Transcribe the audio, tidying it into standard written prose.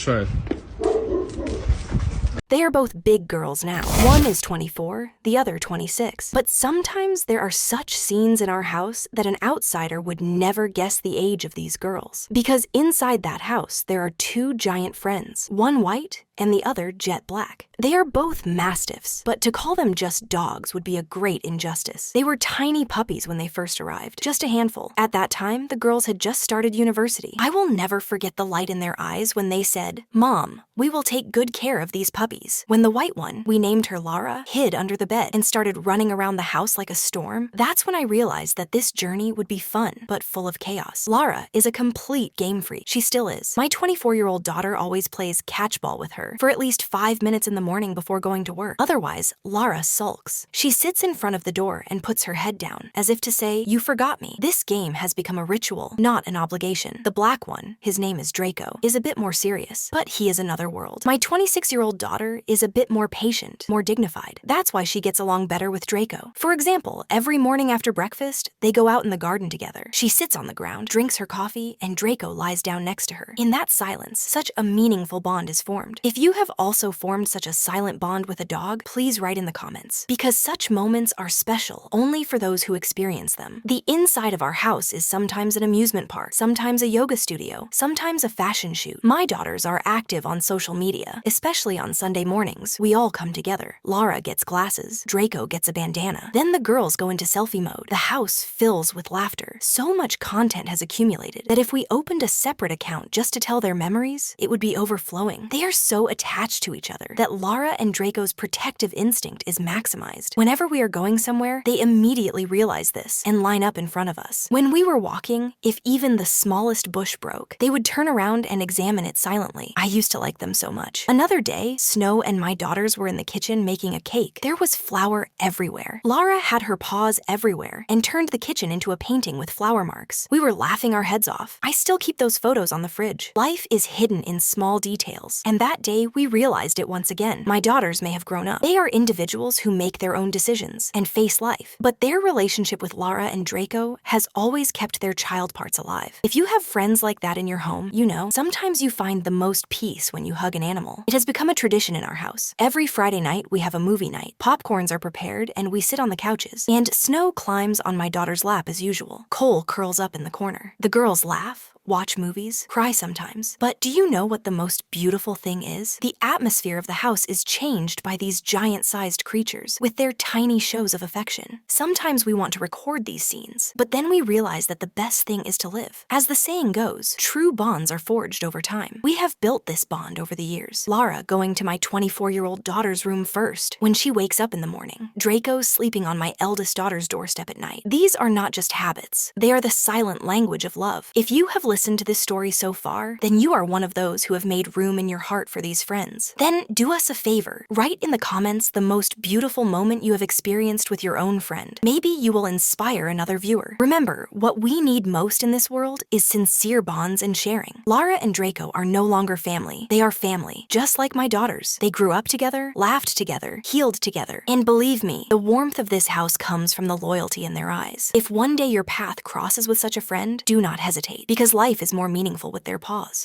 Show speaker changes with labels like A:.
A: try it.
B: They are both big girls now. One is 24, the other 26. But sometimes there are such scenes in our house that an outsider would never guess the age of these girls. Because inside that house, there are two giant friends, one white and the other jet black. They are both Mastiffs, but to call them just dogs would be a great injustice. They were tiny puppies when they first arrived, just a handful. At that time, the girls had just started university. I will never forget the light in their eyes when they said, "Mom, we will take good care of these puppies." When the white one, we named her Lara, hid under the bed and started running around the house like a storm, that's when I realized that this journey would be fun, but full of chaos. Lara is a complete game freak. She still is. My 24-year-old daughter always plays catchball with her for at least 5 minutes in the morning before going to work. Otherwise, Lara sulks. She sits in front of the door and puts her head down, as if to say, "You forgot me." This game has become a ritual, not an obligation. The black one, his name is Draco, is a bit more serious, but he is another world. My 26-year-old daughter is a bit more patient, more dignified. That's why she gets along better with Draco. For example, every morning after breakfast, they go out in the garden together. She sits on the ground, drinks her coffee, and Draco lies down next to her. In that silence, such a meaningful bond is formed. If you have also formed such a silent bond with a dog, please write in the comments, because such moments are special only for those who experience them. The inside of our house is sometimes an amusement park, sometimes a yoga studio, sometimes a fashion shoot. My daughters are active on social media, especially on Sunday mornings. We all come together. Lara gets glasses, Draco gets a bandana. Then the girls go into selfie mode. The house fills with laughter. So much content has accumulated that if we opened a separate account just to tell their memories, it would be overflowing. They are so attached to each other that Lara and Draco's protective instinct is maximized. Whenever we are going somewhere, they immediately realize this and line up in front of us. When we were walking, if even the smallest bush broke, they would turn around and examine it silently. I used to like them so much. Another day, Snow and my daughters were in the kitchen making a cake. There was flour everywhere. Lara had her paws everywhere and turned the kitchen into a painting with flour marks. We were laughing our heads off. I still keep those photos on the fridge. Life is hidden in small details, and that day we realized it once again. My daughters may have grown up. They are individuals who make their own decisions and face life, but their relationship with Lara and Draco has always kept their child parts alive. If you have friends like that in your home, you know, sometimes you find the most peace when you hug an animal. It has become a tradition in our house. Every Friday night, we have a movie night. Popcorns are prepared, and we sit on the couches. And Snow climbs on my daughter's lap as usual. Cole curls up in the corner. The girls laugh, watch movies, cry sometimes. But do you know what the most beautiful thing is? The atmosphere of the house is changed by these giant-sized creatures with their tiny shows of affection. Sometimes we want to record these scenes, but then we realize that the best thing is to live. As the saying goes, true bonds are forged over time. We have built this bond over the years. Lara going to my 24-year-old daughter's room first when she wakes up in the morning. Draco sleeping on my eldest daughter's doorstep at night. These are not just habits. They are the silent language of love. If you have listened to this story so far, then you are one of those who have made room in your heart for these friends. Then do us a favor. Write in the comments the most beautiful moment you have experienced with your own friend. Maybe you will inspire another viewer. Remember, what we need most in this world is sincere bonds and sharing. Lara and Draco are no longer family. They are family, just like my daughters. They grew up together, laughed together, healed together. And believe me, the warmth of this house comes from the loyalty in their eyes. If one day your path crosses with such a friend, do not hesitate, because life is more meaningful with their paws.